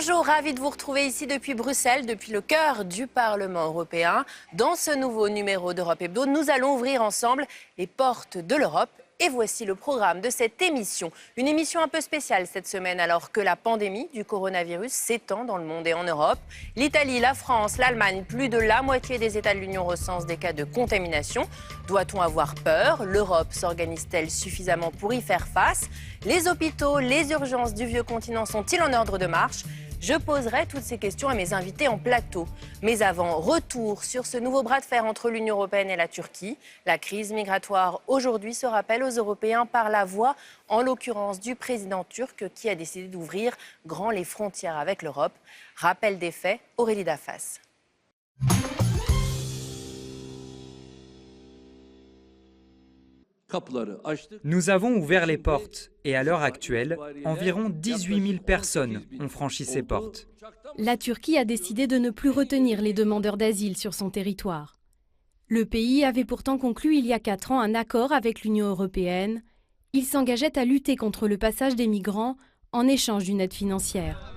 Bonjour, ravi de vous retrouver ici depuis Bruxelles, depuis le cœur du Parlement européen. Dans ce nouveau numéro d'Europe Hebdo, nous allons ouvrir ensemble les portes de l'Europe. Et voici le programme de cette émission. Une émission un peu spéciale cette semaine alors que la pandémie du coronavirus s'étend dans le monde et en Europe. L'Italie, la France, l'Allemagne, plus de la moitié des États de l'Union recensent des cas de contamination. Doit-on avoir peur? L'Europe s'organise-t-elle suffisamment pour y faire face? Les hôpitaux, les urgences du vieux continent sont-ils en ordre de marche? Je poserai toutes ces questions à mes invités en plateau. Mais avant, retour sur ce nouveau bras de fer entre l'Union européenne et la Turquie. La crise migratoire aujourd'hui se rappelle aux Européens par la voix, en l'occurrence du président turc qui a décidé d'ouvrir grand les frontières avec l'Europe. Rappel des faits, Aurélie Dafas. Nous avons ouvert les portes et à l'heure actuelle, environ 18 000 personnes ont franchi ces portes. La Turquie a décidé de ne plus retenir les demandeurs d'asile sur son territoire. Le pays avait pourtant conclu il y a 4 ans un accord avec l'Union européenne. Il s'engageait à lutter contre le passage des migrants en échange d'une aide financière.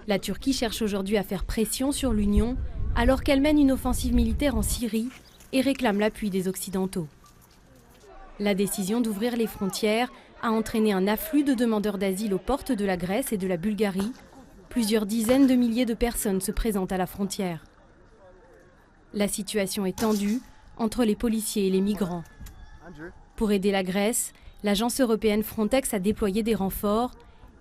La Turquie cherche aujourd'hui à faire pression sur l'Union alors qu'elle mène une offensive militaire en Syrie et réclame l'appui des Occidentaux. La décision d'ouvrir les frontières a entraîné un afflux de demandeurs d'asile aux portes de la Grèce et de la Bulgarie. Plusieurs dizaines de milliers de personnes se présentent à la frontière. La situation est tendue entre les policiers et les migrants. Pour aider la Grèce, l'agence européenne Frontex a déployé des renforts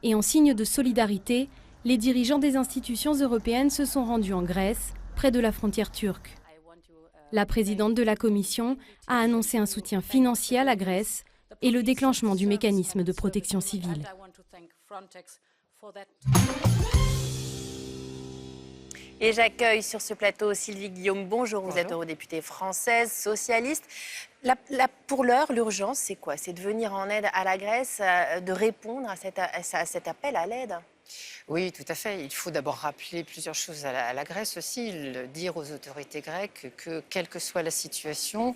et en signe de solidarité, les dirigeants des institutions européennes se sont rendus en Grèce, près de la frontière turque. La présidente de la Commission a annoncé un soutien financier à la Grèce et le déclenchement du mécanisme de protection civile. Et j'accueille sur ce plateau Sylvie Guillaume. Bonjour, vous êtes eurodéputée française, socialiste. Pour l'heure, l'urgence, c'est quoi? C'est de venir en aide à la Grèce, de répondre à cet appel à l'aide? Oui, tout à fait. Il faut d'abord rappeler plusieurs choses à la Grèce aussi, dire aux autorités grecques que, quelle que soit la situation,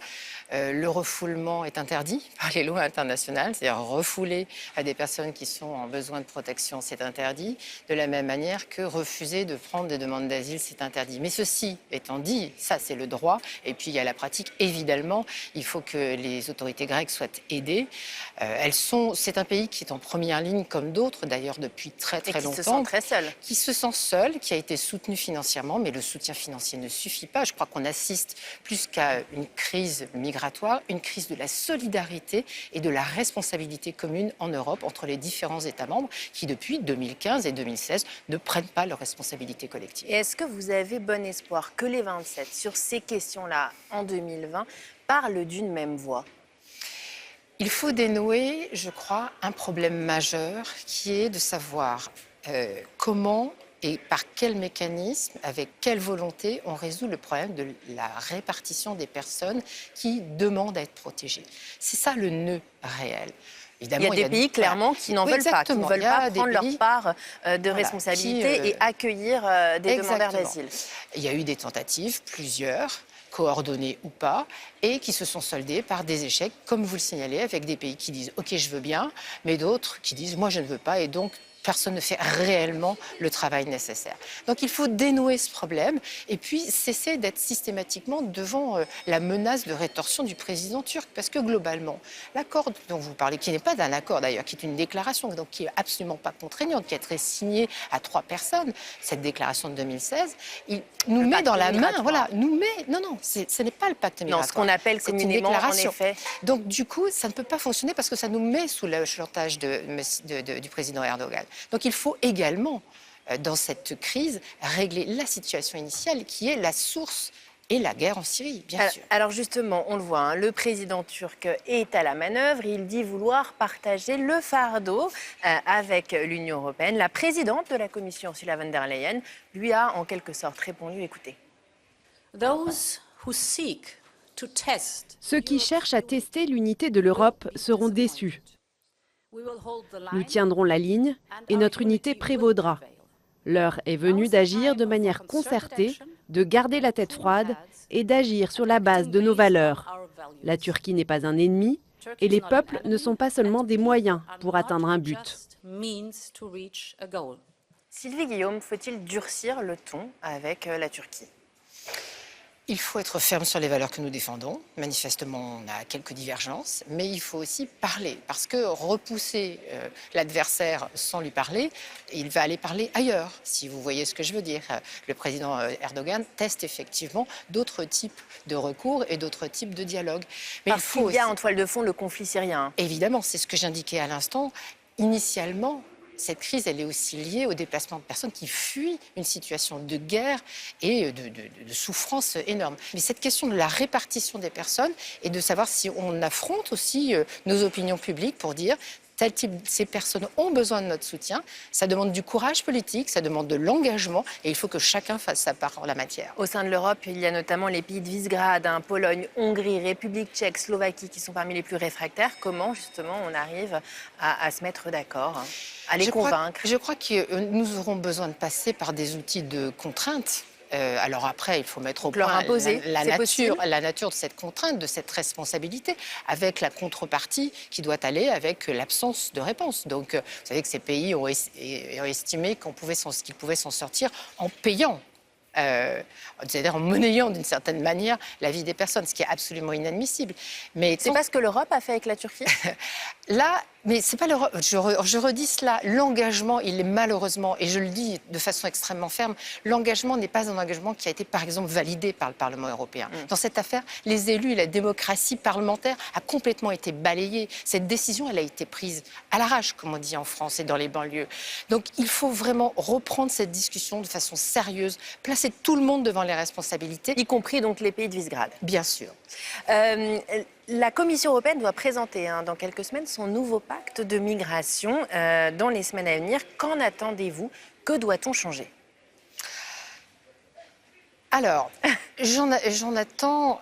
le refoulement est interdit par les lois internationales, c'est-à-dire refouler à des personnes qui sont en besoin de protection, c'est interdit, de la même manière que refuser de prendre des demandes d'asile, c'est interdit. Mais ceci étant dit, ça c'est le droit, et puis il y a la pratique, évidemment, il faut que les autorités grecques soient aidées. C'est un pays qui est en première ligne, comme d'autres d'ailleurs depuis très longtemps. Qui se sent seul, qui a été soutenu financièrement, mais le soutien financier ne suffit pas. Je crois qu'on assiste plus qu'à une crise migratoire, une crise de la solidarité et de la responsabilité commune en Europe entre les différents États membres qui, depuis 2015 et 2016, ne prennent pas leurs responsabilités collectives. Et est-ce que vous avez bon espoir que les 27, sur ces questions-là, en 2020, parlent d'une même voix ? Il faut dénouer, je crois, un problème majeur qui est de savoir comment et par quel mécanisme, avec quelle volonté on résout le problème de la répartition des personnes qui demandent à être protégées. C'est ça le nœud réel. Évidemment, il y a des pays, clairement, qui n'en veulent pas, qui ne veulent pas prendre leur part de responsabilité et accueillir des demandeurs d'asile. Il y a eu des tentatives, plusieurs, coordonnées ou pas, et qui se sont soldées par des échecs, comme vous le signalez, avec des pays qui disent « Ok, je veux bien », mais d'autres qui disent « Moi, je ne veux pas », et donc personne ne fait réellement le travail nécessaire. Donc il faut dénouer ce problème et puis cesser d'être systématiquement devant la menace de rétorsion du président turc. Parce que globalement, l'accord dont vous parlez, qui n'est pas un accord d'ailleurs, qui est une déclaration, donc qui n'est absolument pas contraignante, qui a été signée à 3 personnes, cette déclaration de 2016, il nous met dans la main, voilà, nous met, non, ce n'est pas le pacte migratoire. Non, ce qu'on appelle communément, en effet. Donc du coup, ça ne peut pas fonctionner parce que ça nous met sous le chantage du président Erdogan. Donc il faut également, dans cette crise, régler la situation initiale qui est la source et la guerre en Syrie, bien sûr. Alors justement, on le voit, hein, le président turc est à la manœuvre. Il dit vouloir partager le fardeau avec l'Union européenne. La présidente de la Commission, Ursula von der Leyen, lui a en quelque sorte répondu, écoutez. Ceux qui cherchent à tester l'unité de l'Europe seront déçus. Nous tiendrons la ligne et notre unité prévaudra. L'heure est venue d'agir de manière concertée, de garder la tête froide et d'agir sur la base de nos valeurs. La Turquie n'est pas un ennemi et les peuples ne sont pas seulement des moyens pour atteindre un but. Sylvie Guillaume, faut-il durcir le ton avec la Turquie ? Il faut être ferme sur les valeurs que nous défendons. Manifestement, on a quelques divergences, mais il faut aussi parler. Parce que repousser l'adversaire sans lui parler, il va aller parler ailleurs, si vous voyez ce que je veux dire. Le président Erdogan teste effectivement d'autres types de recours et d'autres types de dialogues. Mais parce qu'il y a en toile de fond le conflit syrien. Évidemment, c'est ce que j'indiquais à l'instant. Initialement, cette crise, elle est aussi liée au déplacement de personnes qui fuient une situation de guerre et de souffrance énorme. Mais cette question de la répartition des personnes et de savoir si on affronte aussi nos opinions publiques pour dire tel type, ces personnes ont besoin de notre soutien, ça demande du courage politique, ça demande de l'engagement et il faut que chacun fasse sa part en la matière. Au sein de l'Europe, il y a notamment les pays de Visegrad, Pologne, Hongrie, République tchèque, Slovaquie qui sont parmi les plus réfractaires. Comment justement on arrive à se mettre d'accord, à les convaincre ? Je crois que nous aurons besoin de passer par des outils de contrainte. Alors après, il faut mettre au point la nature de cette contrainte, de cette responsabilité, avec la contrepartie qui doit aller avec l'absence de réponse. Donc, vous savez que ces pays ont estimé qu'ils pouvaient s'en sortir en payant. C'est-à-dire en monnayant d'une certaine manière la vie des personnes, ce qui est absolument inadmissible. Mais c'est pas ce que l'Europe a fait avec la Turquie. Là, mais c'est pas l'Europe. Je redis cela. L'engagement, il est malheureusement, et je le dis de façon extrêmement ferme, l'engagement n'est pas un engagement qui a été, par exemple, validé par le Parlement européen. Dans cette affaire, les élus et la démocratie parlementaire a complètement été balayée. Cette décision, elle a été prise à l'arrache, comme on dit en France et dans les banlieues. Donc, il faut vraiment reprendre cette discussion de façon sérieuse, placer tout le monde devant les responsabilités. Y compris donc les pays de Visegrad. Bien sûr. La Commission européenne doit présenter dans quelques semaines son nouveau pacte de migration dans les semaines à venir. Qu'en attendez-vous ? Que doit-on changer ? Alors, j'en attends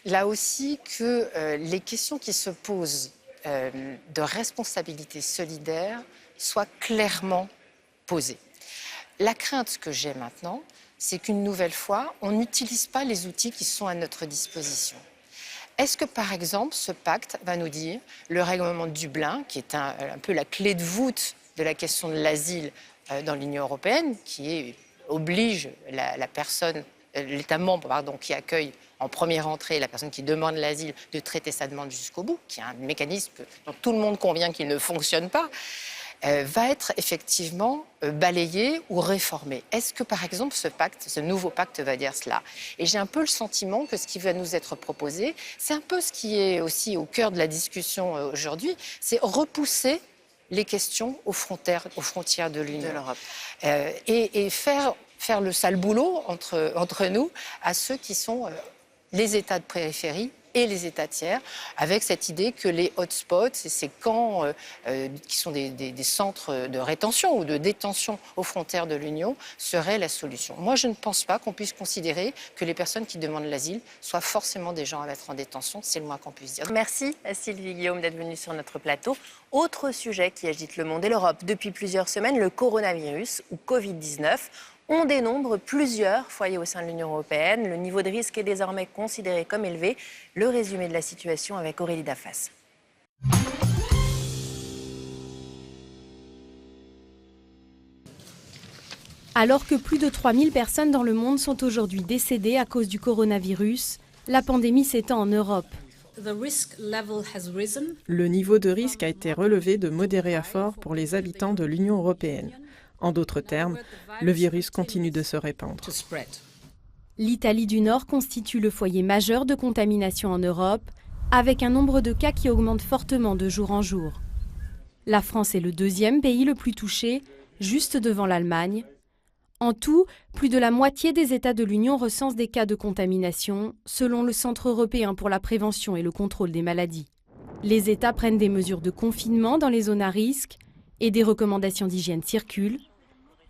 là aussi que les questions qui se posent de responsabilité solidaire soient clairement posées. La crainte que j'ai maintenant, c'est qu'une nouvelle fois, on n'utilise pas les outils qui sont à notre disposition. Est-ce que, par exemple, ce pacte va nous dire le règlement de Dublin, qui est un peu la clé de voûte de la question de l'asile dans l'Union européenne, qui oblige l'État membre qui accueille en première entrée la personne qui demande l'asile de traiter sa demande jusqu'au bout, qui est un mécanisme dont tout le monde convient qu'il ne fonctionne pas, va être effectivement balayé ou réformé. Est-ce que, par exemple, ce nouveau pacte va dire cela ? Et j'ai un peu le sentiment que ce qui va nous être proposé, c'est un peu ce qui est aussi au cœur de la discussion aujourd'hui, c'est repousser les questions aux frontières de l'Union. De l'Europe. Et faire le sale boulot entre nous à ceux qui sont les États de périphérie et les États tiers, avec cette idée que les hotspots, ces camps qui sont des centres de rétention ou de détention aux frontières de l'Union, seraient la solution. Moi, je ne pense pas qu'on puisse considérer que les personnes qui demandent l'asile soient forcément des gens à mettre en détention, c'est le moins qu'on puisse dire. Merci à Sylvie Guillaume d'être venue sur notre plateau. Autre sujet qui agite le monde et l'Europe depuis plusieurs semaines, le coronavirus ou Covid-19. On dénombre plusieurs foyers au sein de l'Union européenne. Le niveau de risque est désormais considéré comme élevé. Le résumé de la situation avec Aurélie Dafas. Alors que plus de 3000 personnes dans le monde sont aujourd'hui décédées à cause du coronavirus, la pandémie s'étend en Europe. Le niveau de risque a été relevé de modéré à fort pour les habitants de l'Union européenne. En d'autres termes, le virus continue de se répandre. L'Italie du Nord constitue le foyer majeur de contamination en Europe, avec un nombre de cas qui augmente fortement de jour en jour. La France est le deuxième pays le plus touché, juste devant l'Allemagne. En tout, plus de la moitié des États de l'Union recensent des cas de contamination, selon le Centre européen pour la prévention et le contrôle des maladies. Les États prennent des mesures de confinement dans les zones à risque et des recommandations d'hygiène circulent.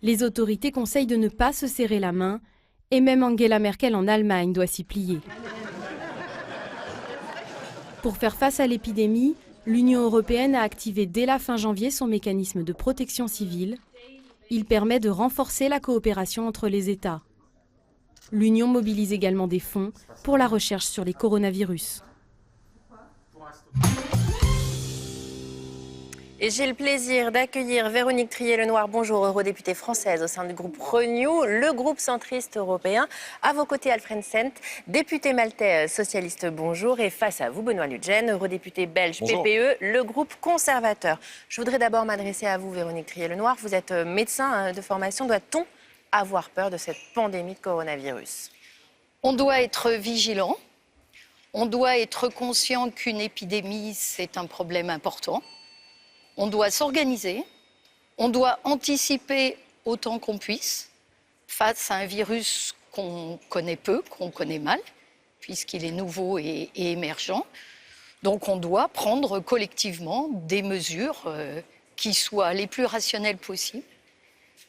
Les autorités conseillent de ne pas se serrer la main et même Angela Merkel en Allemagne doit s'y plier. Pour faire face à l'épidémie, l'Union européenne a activé dès la fin janvier son mécanisme de protection civile. Il permet de renforcer la coopération entre les États. L'Union mobilise également des fonds pour la recherche sur les coronavirus. Et j'ai le plaisir d'accueillir Véronique Trier-Lenoir, bonjour, eurodéputée française au sein du groupe Renew, le groupe centriste européen. À vos côtés, Alfred Sant, député maltais socialiste, bonjour. Et face à vous, Benoît Lutgen, eurodéputé belge Bonjour. PPE, le groupe conservateur. Je voudrais d'abord m'adresser à vous, Véronique Trier-Lenoir. Vous êtes médecin de formation. Doit-on avoir peur de cette pandémie de coronavirus? On doit être vigilant. On doit être conscient qu'une épidémie, c'est un problème important. On doit s'organiser, on doit anticiper autant qu'on puisse face à un virus qu'on connaît peu, qu'on connaît mal, puisqu'il est nouveau et émergent. Donc on doit prendre collectivement des mesures qui soient les plus rationnelles possibles,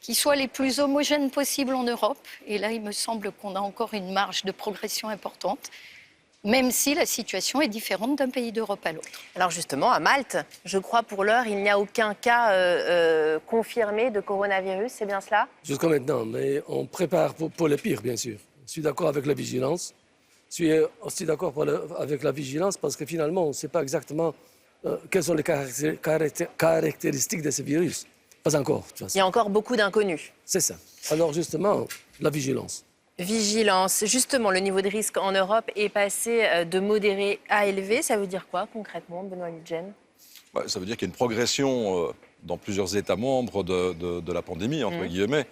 qui soient les plus homogènes possibles en Europe. Et là, il me semble qu'on a encore une marge de progression importante, même si la situation est différente d'un pays d'Europe à l'autre. Alors justement, à Malte, je crois pour l'heure, il n'y a aucun cas confirmé de coronavirus, c'est bien cela? Jusqu'à maintenant, mais on prépare pour le pire, bien sûr. Je suis d'accord avec la vigilance. Je suis aussi d'accord avec la vigilance parce que finalement, on ne sait pas exactement quelles sont les caractéristiques de ce virus. Pas encore, de toute façon. Il y a encore beaucoup d'inconnus. C'est ça. Alors justement, la vigilance. Vigilance. Justement, le niveau de risque en Europe est passé de modéré à élevé. Ça veut dire quoi concrètement, Benoît Lutgen? Ça veut dire qu'il y a une progression dans plusieurs États membres de la pandémie, entre guillemets,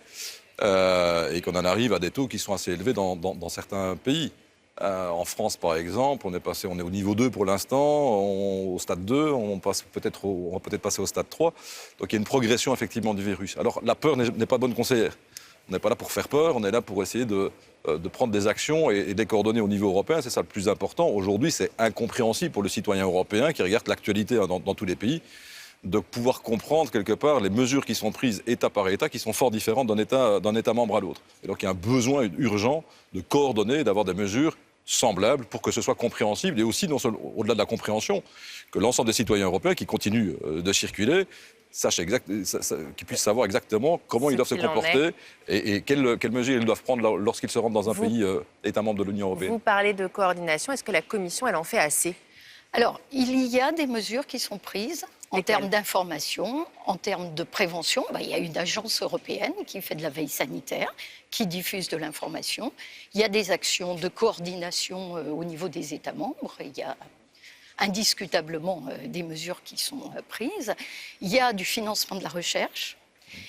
et qu'on en arrive à des taux qui sont assez élevés dans certains pays. En France, par exemple, on est au niveau 2 pour l'instant, au stade 2, on va peut-être passer au stade 3. Donc il y a une progression effectivement du virus. Alors la peur n'est pas bonne conseillère. On n'est pas là pour faire peur, on est là pour essayer de prendre des actions et de les coordonner au niveau européen. C'est ça le plus important. Aujourd'hui, c'est incompréhensible pour le citoyen européen qui regarde l'actualité dans tous les pays, de pouvoir comprendre quelque part les mesures qui sont prises État par État, qui sont fort différentes d'un État membre à l'autre. Et donc il y a un besoin urgent de coordonner, d'avoir des mesures semblables pour que ce soit compréhensible et aussi, au-delà de la compréhension, que l'ensemble des citoyens européens qui continuent de circuler qu'ils puissent savoir exactement comment ils doivent se comporter et quelles mesures ils doivent prendre lorsqu'ils se rendent dans un pays État membre de l'Union européenne. Vous parlez de coordination. Est-ce que la Commission, elle en fait assez? Alors, il y a des mesures qui sont prises en termes d'information, en termes de prévention. Il y a une agence européenne qui fait de la veille sanitaire, qui diffuse de l'information. Il y a des actions de coordination au niveau des États membres. Il y a indiscutablement des mesures qui sont prises. Il y a du financement de la recherche.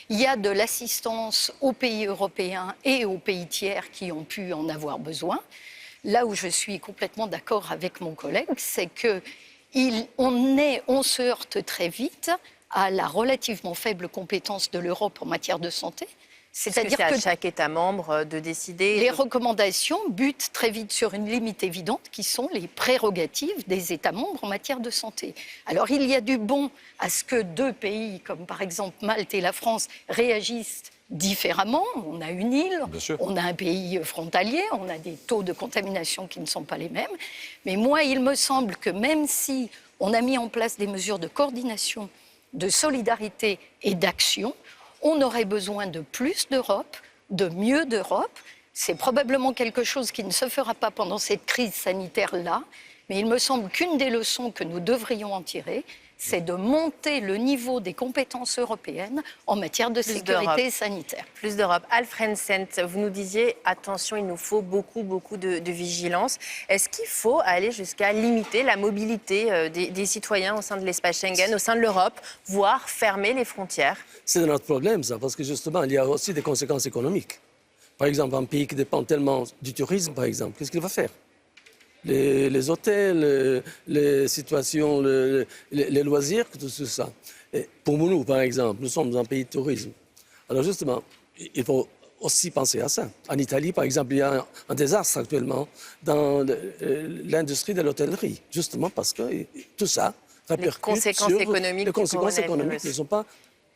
Il y a de l'assistance aux pays européens et aux pays tiers qui ont pu en avoir besoin. Là où je suis complètement d'accord avec mon collègue, c'est qu'on se heurte très vite à la relativement faible compétence de l'Europe en matière de santé. C'est-à-dire que c'est à chaque État membre de décider. Les recommandations butent très vite sur une limite évidente qui sont les prérogatives des États membres en matière de santé. Alors il y a du bon à ce que deux pays, comme par exemple Malte et la France, réagissent différemment. On a une île, on a un pays frontalier, on a des taux de contamination qui ne sont pas les mêmes. Mais moi, il me semble que même si on a mis en place des mesures de coordination, de solidarité et d'action, on aurait besoin de plus d'Europe, de mieux d'Europe. C'est probablement quelque chose qui ne se fera pas pendant cette crise sanitaire-là, mais il me semble qu'une des leçons que nous devrions en tirer, c'est de monter le niveau des compétences européennes en matière de sécurité sanitaire. Plus d'Europe. Alfred Sant, vous nous disiez, attention, il nous faut beaucoup de vigilance. Est-ce qu'il faut aller jusqu'à limiter la mobilité des citoyens au sein de l'espace Schengen, au sein de l'Europe, voire fermer les frontières? C'est notre problème, ça, parce que justement, il y a aussi des conséquences économiques. Par exemple, un pays qui dépend tellement du tourisme, par exemple, qu'est-ce qu'il va faire? Les hôtels, les situations, les loisirs, tout ça. Et pour nous, par exemple, nous sommes un pays de tourisme. Alors justement, il faut aussi penser à ça. En Italie, par exemple, il y a un désastre actuellement dans l'industrie de l'hôtellerie, justement parce que tout ça répercute conséquences sur économiques. Les conséquences économiques ne sont pas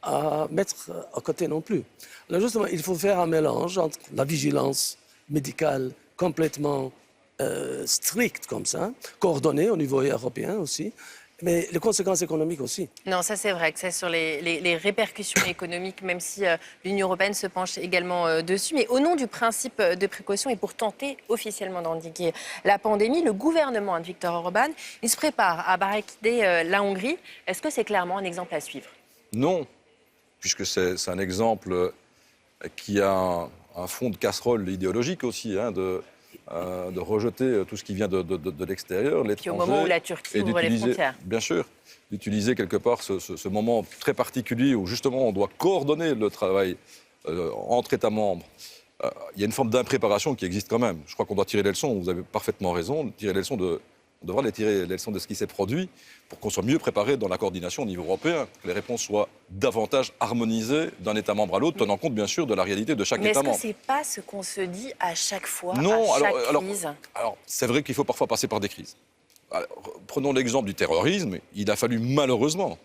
à mettre à côté non plus. Alors justement, il faut faire un mélange entre la vigilance médicale complètement stricte comme ça, coordonnée au niveau européen aussi, Mais les conséquences économiques aussi. Non, ça c'est vrai que c'est sur les répercussions économiques, même si l'Union européenne se penche également dessus. Mais au nom du principe de précaution et pour tenter officiellement d'endiguer la pandémie, le gouvernement de Viktor Orban, il se prépare à barricader la Hongrie. Est-ce que c'est clairement un exemple à suivre? Non, puisque c'est un exemple qui a un fond de casserole idéologique aussi, hein, de rejeter tout ce qui vient de l'extérieur, l'étranger. Puis au moment où la Turquie ouvre les frontières. Bien sûr, d'utiliser quelque part ce moment très particulier où justement on doit coordonner le travail entre États membres. Il y a une forme d'impréparation qui existe quand même. Je crois qu'on doit tirer les leçons, vous avez parfaitement raison, on devra tirer les leçons de ce qui s'est produit pour qu'on soit mieux préparé dans la coordination au niveau européen, que les réponses soient davantage harmonisées d'un État membre à l'autre, tenant compte bien sûr de la réalité de chaque État membre. Mais est-ce que ce n'est pas ce qu'on se dit à chaque fois, non, à chaque crise? Alors, c'est vrai qu'il faut parfois passer par des crises. Alors, prenons l'exemple du terrorisme. Il a fallu malheureusement,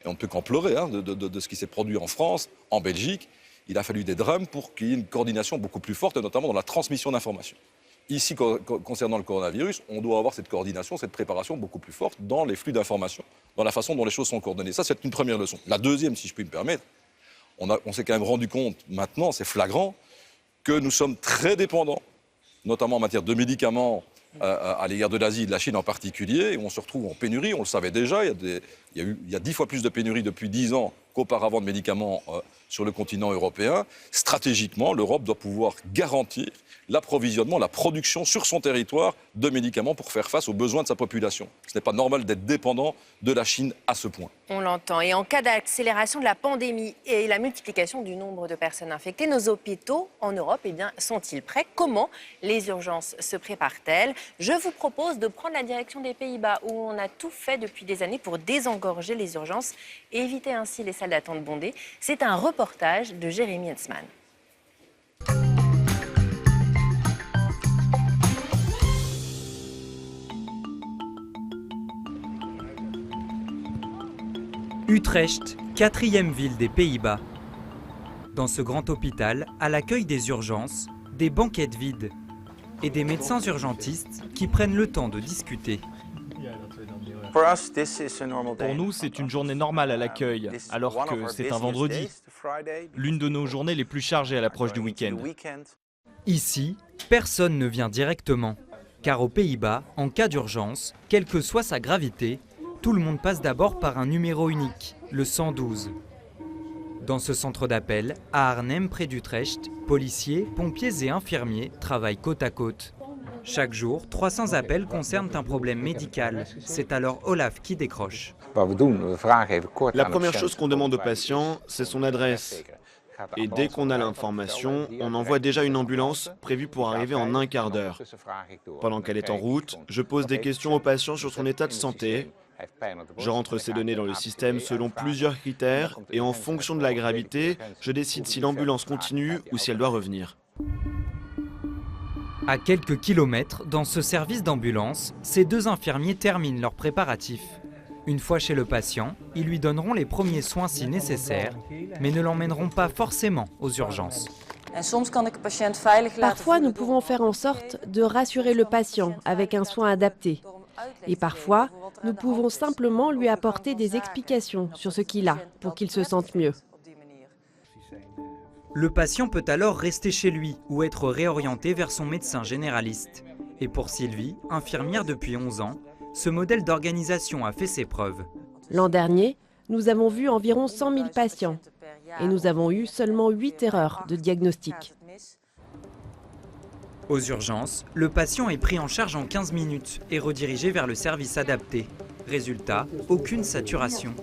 et on ne peut qu'en pleurer, hein, de ce qui s'est produit en France, en Belgique, il a fallu des drames pour qu'il y ait une coordination beaucoup plus forte, notamment dans la transmission d'informations. Ici, concernant le coronavirus, on doit avoir cette coordination, cette préparation beaucoup plus forte dans les flux d'informations, dans la façon dont les choses sont coordonnées. Ça, c'est une première leçon. La deuxième, si je puis me permettre, on s'est quand même rendu compte, maintenant, c'est flagrant, que nous sommes très dépendants, notamment en matière de médicaments, à l'égard de l'Asie et de la Chine en particulier, où on se retrouve en pénurie, on le savait déjà, il y a 10 fois plus de pénurie depuis 10 ans qu'auparavant de médicaments sur le continent européen. Stratégiquement, l'Europe doit pouvoir garantir l'approvisionnement, la production sur son territoire de médicaments pour faire face aux besoins de sa population. Ce n'est pas normal d'être dépendant de la Chine à ce point. On l'entend. Et en cas d'accélération de la pandémie et la multiplication du nombre de personnes infectées, nos hôpitaux en Europe sont-ils prêts? Comment les urgences se préparent-elles? Je vous propose de prendre la direction des Pays-Bas, où on a tout fait depuis des années pour désengorger les urgences et éviter ainsi les salles d'attente bondées. C'est un reportage de Jérémy Hensman. Utrecht, 4e ville des Pays-Bas. Dans ce grand hôpital, à l'accueil des urgences, des banquettes vides et des médecins urgentistes qui prennent le temps de discuter. Pour nous, c'est une journée normale à l'accueil, alors que c'est un vendredi. L'une de nos journées les plus chargées à l'approche du week-end. Ici, personne ne vient directement, car aux Pays-Bas, en cas d'urgence, quelle que soit sa gravité, tout le monde passe d'abord par un numéro unique, le 112. Dans ce centre d'appel, à Arnhem, près d'Utrecht, policiers, pompiers et infirmiers travaillent côte à côte. Chaque jour, 300 appels concernent un problème médical. C'est alors Olaf qui décroche. La première chose qu'on demande au patient, c'est son adresse. Et dès qu'on a l'information, on envoie déjà une ambulance prévue pour arriver en un quart d'heure. Pendant qu'elle est en route, je pose des questions au patient sur son état de santé. Je rentre ces données dans le système selon plusieurs critères et en fonction de la gravité, je décide si l'ambulance continue ou si elle doit revenir. À quelques kilomètres, dans ce service d'ambulance, ces deux infirmiers terminent leurs préparatifs. Une fois chez le patient, ils lui donneront les premiers soins si nécessaire, mais ne l'emmèneront pas forcément aux urgences. Parfois, nous pouvons faire en sorte de rassurer le patient avec un soin adapté. Et parfois, nous pouvons simplement lui apporter des explications sur ce qu'il a pour qu'il se sente mieux. Le patient peut alors rester chez lui ou être réorienté vers son médecin généraliste. Et pour Sylvie, infirmière depuis 11 ans, ce modèle d'organisation a fait ses preuves. L'an dernier, nous avons vu environ 100 000 patients et nous avons eu seulement 8 erreurs de diagnostic. Aux urgences, le patient est pris en charge en 15 minutes et redirigé vers le service adapté. Résultat, aucune saturation.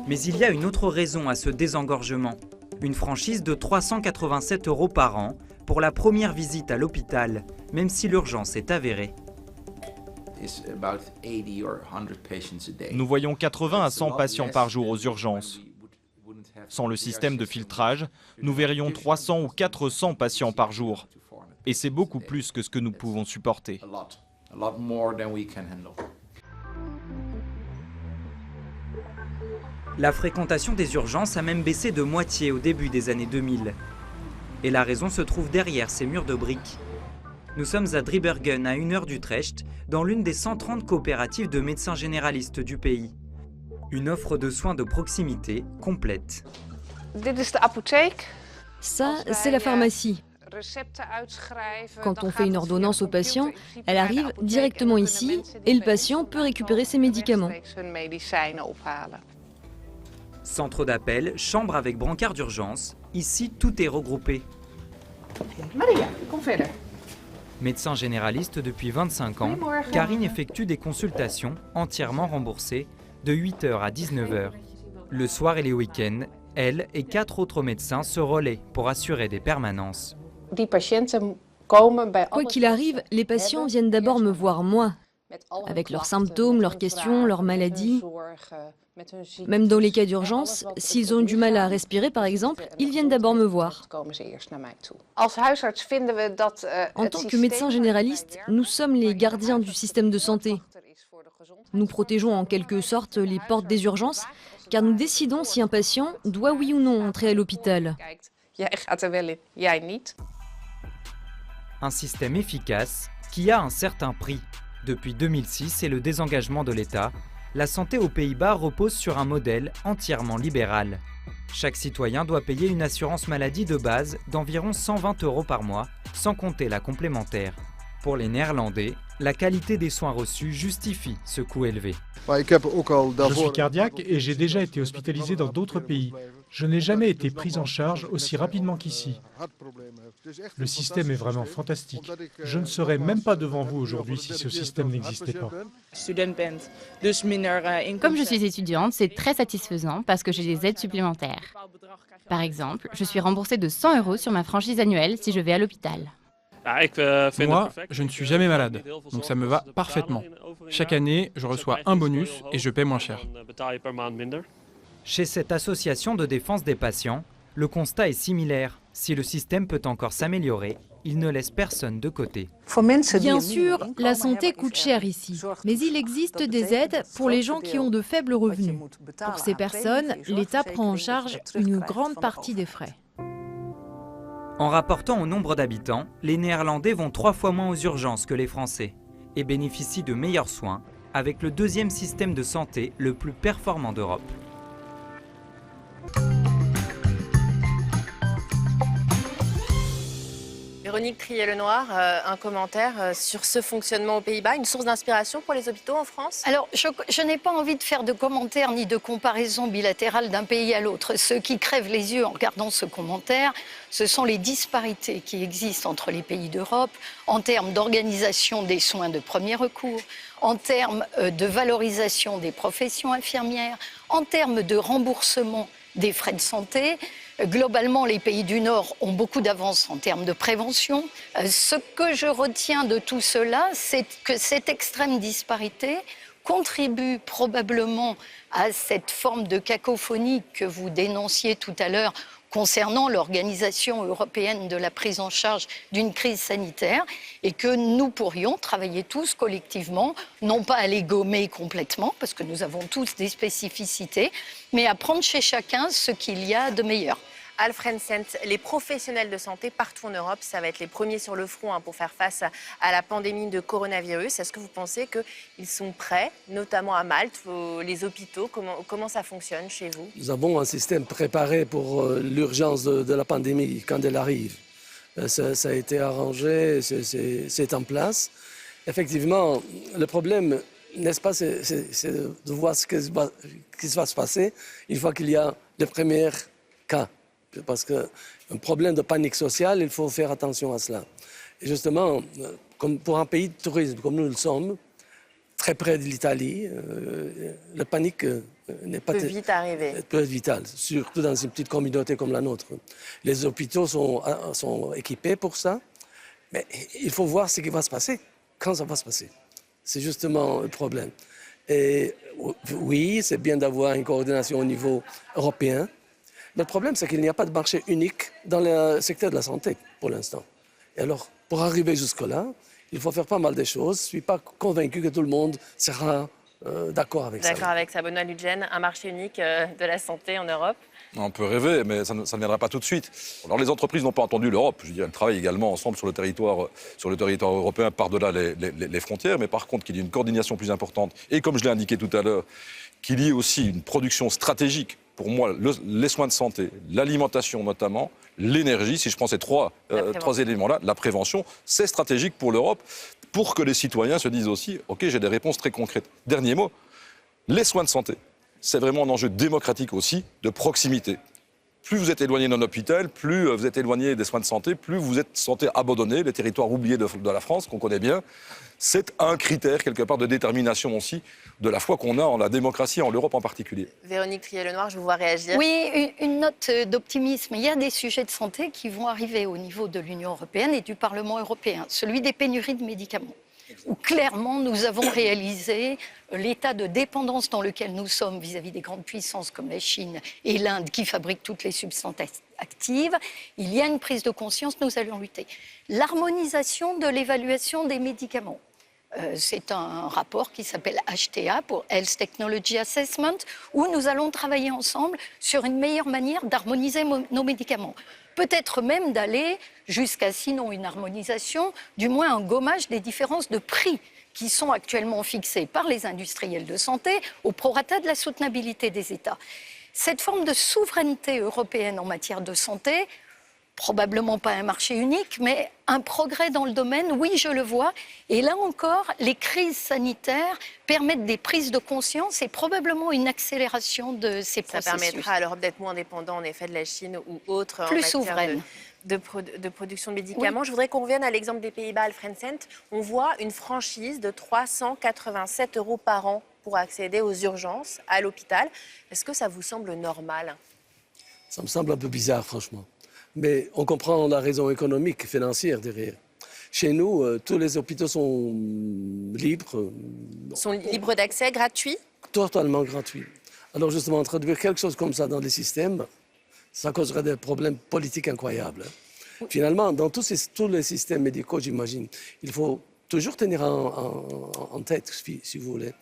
Mais il y a une autre raison à ce désengorgement. Une franchise de 387 € par an pour la première visite à l'hôpital, même si l'urgence est avérée. Nous voyons 80 à 100 patients par jour aux urgences. Sans le système de filtrage, nous verrions 300 ou 400 patients par jour. Et c'est beaucoup plus que ce que nous pouvons supporter. La fréquentation des urgences a même baissé de moitié au début des années 2000. Et la raison se trouve derrière ces murs de briques. Nous sommes à Driebergen, à 1 heure d'Utrecht, dans l'une des 130 coopératives de médecins généralistes du pays. Une offre de soins de proximité complète. Ça, c'est la pharmacie. Quand on fait une ordonnance au patient, elle arrive directement ici et le patient peut récupérer ses médicaments. Centre d'appel, chambre avec brancard d'urgence, ici tout est regroupé. Médecin généraliste depuis 25 ans, Karine effectue des consultations entièrement remboursées de 8h à 19h. Le soir et les week-ends, elle et 4 autres médecins se relaient pour assurer des permanences. Quoi qu'il arrive, les patients viennent d'abord me voir moi, avec leurs symptômes, leurs questions, leurs maladies. Même dans les cas d'urgence, s'ils ont du mal à respirer par exemple, ils viennent d'abord me voir. En tant que médecin généraliste, nous sommes les gardiens du système de santé. Nous protégeons en quelque sorte les portes des urgences, car nous décidons si un patient doit oui ou non entrer à l'hôpital. Un système efficace qui a un certain prix. Depuis 2006 et le désengagement de l'État, la santé aux Pays-Bas repose sur un modèle entièrement libéral. Chaque citoyen doit payer une assurance maladie de base d'environ 120 € par mois, sans compter la complémentaire. Pour les Néerlandais, la qualité des soins reçus justifie ce coût élevé. Je suis cardiaque et j'ai déjà été hospitalisé dans d'autres pays. Je n'ai jamais été pris en charge aussi rapidement qu'ici. Le système est vraiment fantastique. Je ne serais même pas devant vous aujourd'hui si ce système n'existait pas. Comme je suis étudiante, c'est très satisfaisant parce que j'ai des aides supplémentaires. Par exemple, je suis remboursée de 100 € sur ma franchise annuelle si je vais à l'hôpital. Moi, je ne suis jamais malade, donc ça me va parfaitement. Chaque année, je reçois un bonus et je paie moins cher. Chez cette association de défense des patients, le constat est similaire. Si le système peut encore s'améliorer, il ne laisse personne de côté. Bien sûr, la santé coûte cher ici, mais il existe des aides pour les gens qui ont de faibles revenus. Pour ces personnes, l'État prend en charge une grande partie des frais. En rapportant au nombre d'habitants, les Néerlandais vont 3 fois moins aux urgences que les Français et bénéficient de meilleurs soins avec le 2e système de santé le plus performant d'Europe. Véronique Trier-Lenoir, un commentaire sur ce fonctionnement aux Pays-Bas, une source d'inspiration pour les hôpitaux en France? Alors, je n'ai pas envie de faire de commentaires ni de comparaison bilatérale d'un pays à l'autre. Ce qui crève les yeux en regardant ce commentaire, ce sont les disparités qui existent entre les pays d'Europe en termes d'organisation des soins de premier recours, en termes de valorisation des professions infirmières, en termes de remboursement des frais de santé. Globalement, les pays du Nord ont beaucoup d'avance en termes de prévention. Ce que je retiens de tout cela, c'est que cette extrême disparité contribue probablement à cette forme de cacophonie que vous dénonciez tout à l'heure concernant l'organisation européenne de la prise en charge d'une crise sanitaire et que nous pourrions travailler tous collectivement, non pas à les gommer complètement, parce que nous avons tous des spécificités, mais à prendre chez chacun ce qu'il y a de meilleur. Alfred Sent, les professionnels de santé partout en Europe, ça va être les premiers sur le front pour faire face à la pandémie de coronavirus. Est-ce que vous pensez qu'ils sont prêts, notamment à Malte, les hôpitaux? Comment ça fonctionne chez vous? Nous avons un système préparé pour l'urgence de la pandémie quand elle arrive. Ça a été arrangé, c'est en place. Effectivement, le problème, n'est-ce pas, c'est de voir ce qui va se passer une fois qu'il y a les premiers cas. Parce qu'un problème de panique sociale, il faut faire attention à cela. Et justement, comme pour un pays de tourisme comme nous le sommes, très près de l'Italie, la panique n'est pas... peut vite arriver. Peut être vitale, surtout dans une petite communauté comme la nôtre. Les hôpitaux sont équipés pour ça, mais il faut voir ce qui va se passer, quand ça va se passer. C'est justement le problème. Et oui, c'est bien d'avoir une coordination au niveau européen, mais le problème, c'est qu'il n'y a pas de marché unique dans le secteur de la santé pour l'instant. Et alors, pour arriver jusque-là, il faut faire pas mal de choses. Je ne suis pas convaincu que tout le monde sera d'accord avec ça. D'accord avec ça. Benoît Ludgen, un marché unique de la santé en Europe. On peut rêver, mais ça ne viendra pas tout de suite. Alors les entreprises n'ont pas entendu l'Europe. Je veux dire, elles travaillent également ensemble sur le territoire européen, par-delà les frontières. Mais par contre, qu'il y ait une coordination plus importante, et comme je l'ai indiqué tout à l'heure, qu'il y ait aussi une production stratégique. Pour moi, les soins de santé, l'alimentation notamment, l'énergie, si je prends ces trois éléments-là, la prévention, c'est stratégique pour l'Europe, pour que les citoyens se disent aussi « Ok, j'ai des réponses très concrètes ». Dernier mot, les soins de santé. C'est vraiment un enjeu démocratique aussi, de proximité. Plus vous êtes éloigné d'un hôpital, plus vous êtes éloigné des soins de santé, plus vous êtes santé abandonné, les territoires oubliés de la France, qu'on connaît bien. C'est un critère, quelque part, de détermination aussi, de la foi qu'on a en la démocratie, en l'Europe en particulier. Véronique Trier-Lenoir, je vous vois réagir. Oui, une note d'optimisme. Il y a des sujets de santé qui vont arriver au niveau de l'Union européenne et du Parlement européen. Celui des pénuries de médicaments, où clairement nous avons réalisé l'état de dépendance dans lequel nous sommes vis-à-vis des grandes puissances comme la Chine et l'Inde qui fabriquent toutes les substances actives. Il y a une prise de conscience, nous allons lutter. L'harmonisation de l'évaluation des médicaments. C'est un rapport qui s'appelle HTA, pour Health Technology Assessment, où nous allons travailler ensemble sur une meilleure manière d'harmoniser nos médicaments. Peut-être même d'aller jusqu'à, sinon une harmonisation, du moins un gommage des différences de prix qui sont actuellement fixées par les industriels de santé au prorata de la soutenabilité des États. Cette forme de souveraineté européenne en matière de santé, probablement pas un marché unique, mais un progrès dans le domaine, oui, je le vois. Et là encore, les crises sanitaires permettent des prises de conscience et probablement une accélération de ces processus. Ça permettra à l'Europe d'être moins dépendant, en effet, de la Chine ou autre plus en matière souveraine. De production de médicaments. Oui. Je voudrais qu'on revienne à l'exemple des Pays-Bas, Alfred Sent. On voit une franchise de 387 € par an pour accéder aux urgences à l'hôpital. Est-ce que ça vous semble normal? Ça me semble un peu bizarre, franchement. Mais on comprend la raison économique, financière derrière. Chez nous, tous les hôpitaux sont libres. Sont libres d'accès, gratuits? Totalement gratuits. Alors justement, introduire quelque chose comme ça dans les systèmes, ça causerait des problèmes politiques incroyables. Finalement, dans tous les systèmes médicaux, j'imagine, il faut toujours tenir en tête, si vous voulez,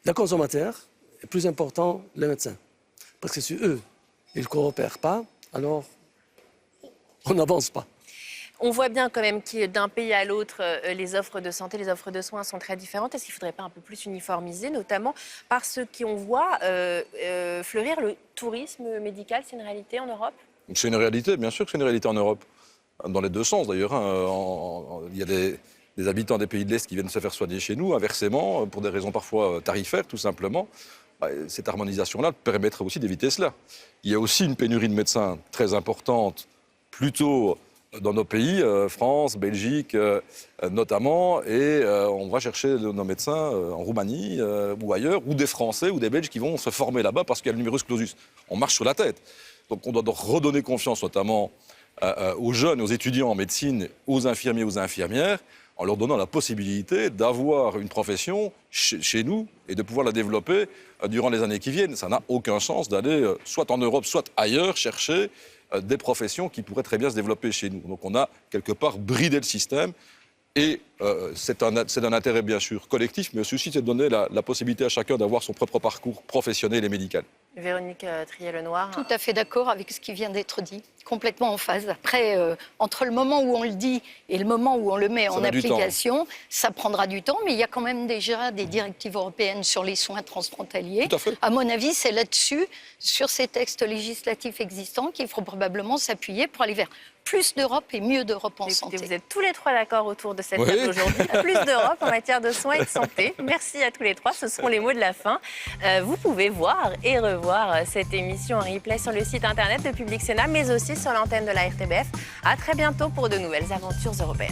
le consommateur est plus important que le médecin. Parce que si eux, ils ne coopèrent pas, alors on n'avance pas. On voit bien quand même que d'un pays à l'autre, les offres de santé, les offres de soins sont très différentes. Est-ce qu'il ne faudrait pas un peu plus uniformiser, notamment parce qu'on voit fleurir le tourisme médical? C'est une réalité en Europe? C'est une réalité, bien sûr que c'est une réalité en Europe. Dans les deux sens d'ailleurs. Il y a des habitants des pays de l'Est qui viennent se faire soigner chez nous, inversement, pour des raisons parfois tarifaires, tout simplement. Cette harmonisation-là permettrait aussi d'éviter cela. Il y a aussi une pénurie de médecins très importante, plutôt dans nos pays, France, Belgique notamment, et on va chercher nos médecins en Roumanie ou ailleurs, ou des Français ou des Belges qui vont se former là-bas parce qu'il y a le numerus clausus. On marche sur la tête. Donc on doit redonner confiance notamment aux jeunes, aux étudiants en médecine, aux infirmiers, aux infirmières, en leur donnant la possibilité d'avoir une profession chez nous et de pouvoir la développer durant les années qui viennent. Ça n'a aucun sens d'aller soit en Europe, soit ailleurs chercher des professions qui pourraient très bien se développer chez nous. Donc on a quelque part bridé le système et c'est d'un intérêt bien sûr collectif, mais aussi de donner la possibilité à chacun d'avoir son propre parcours professionnel et médical. Véronique Trier-Lenoir. Tout à fait d'accord avec ce qui vient d'être dit, complètement en phase. Après, entre le moment où on le dit et le moment où on le met en application, ça prendra du temps, mais il y a quand même déjà des directives européennes sur les soins transfrontaliers. Tout à fait. À mon avis, c'est là-dessus, sur ces textes législatifs existants, qu'il faut probablement s'appuyer pour aller vers plus d'Europe et mieux d'Europe en santé. Vous êtes tous les trois d'accord autour de cette table aujourd'hui. Plus d'Europe en matière de soins et de santé. Merci à tous les trois. Ce seront les mots de la fin. Vous pouvez voir et revoir cette émission en replay sur le site internet de Public Sénat, mais aussi sur l'antenne de la RTBF. À très bientôt pour de nouvelles aventures européennes.